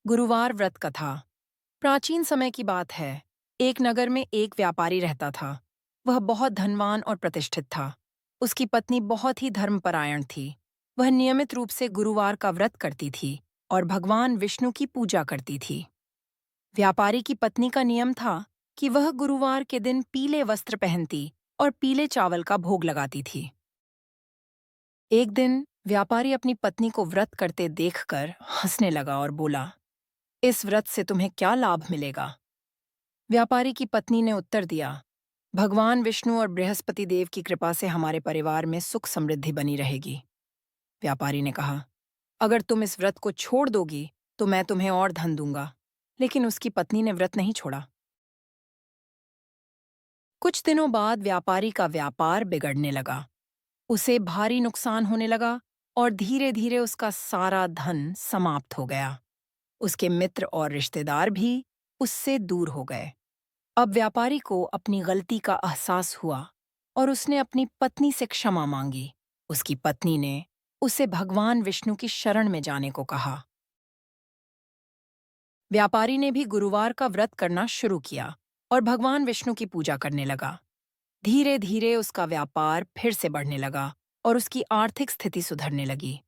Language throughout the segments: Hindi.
गुरुवार व्रत कथा। प्राचीन समय की बात है। एक नगर में एक व्यापारी रहता था। वह बहुत धनवान और प्रतिष्ठित था। उसकी पत्नी बहुत ही धर्मपरायण थी। वह नियमित रूप से गुरुवार का व्रत करती थी और भगवान विष्णु की पूजा करती थी। व्यापारी की पत्नी का नियम था कि वह गुरुवार के दिन पीले वस्त्र पहनती और पीले चावल का भोग लगाती थी। एक दिन व्यापारी अपनी पत्नी को व्रत करते देखकर हंसने लगा और बोला, इस व्रत से तुम्हें क्या लाभ मिलेगा? व्यापारी की पत्नी ने उत्तर दिया, भगवान विष्णु और बृहस्पति देव की कृपा से हमारे परिवार में सुख समृद्धि बनी रहेगी। व्यापारी ने कहा, अगर तुम इस व्रत को छोड़ दोगी तो मैं तुम्हें और धन दूंगा। लेकिन उसकी पत्नी ने व्रत नहीं छोड़ा। कुछ दिनों बाद व्यापारी का व्यापार बिगड़ने लगा। उसे भारी नुकसान होने लगा और धीरे धीरे उसका सारा धन समाप्त हो गया। उसके मित्र और रिश्तेदार भी उससे दूर हो गए। अब व्यापारी को अपनी गलती का एहसास हुआ और उसने अपनी पत्नी से क्षमा मांगी। उसकी पत्नी ने उसे भगवान विष्णु की शरण में जाने को कहा। व्यापारी ने भी गुरुवार का व्रत करना शुरू किया और भगवान विष्णु की पूजा करने लगा। धीरे धीरे उसका व्यापार फिर से बढ़ने लगा और उसकी आर्थिक स्थिति सुधरने लगी।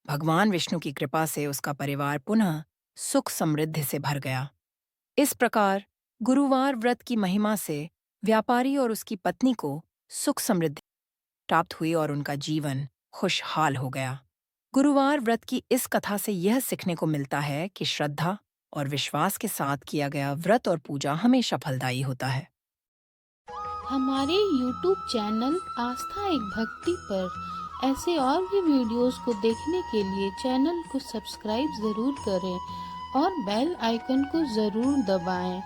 भगवान विष्णु की कृपा से उसका परिवार पुनः सुख समृद्धि से भर गया। इस प्रकार गुरुवार व्रत की महिमा से व्यापारी और उसकी पत्नी को सुख समृद्धि प्राप्त हुई और उनका जीवन खुशहाल हो गया। गुरुवार व्रत की इस कथा से यह सीखने को मिलता है कि श्रद्धा और विश्वास के साथ किया गया व्रत और पूजा हमेशा फलदायी होता है। हमारे YouTube चैनल आस्था एक भक्ति पर ऐसे और भी वीडियोस को देखने के लिए चैनल को सब्सक्राइब ज़रूर करें और बेल आइकन को ज़रूर दबाएं।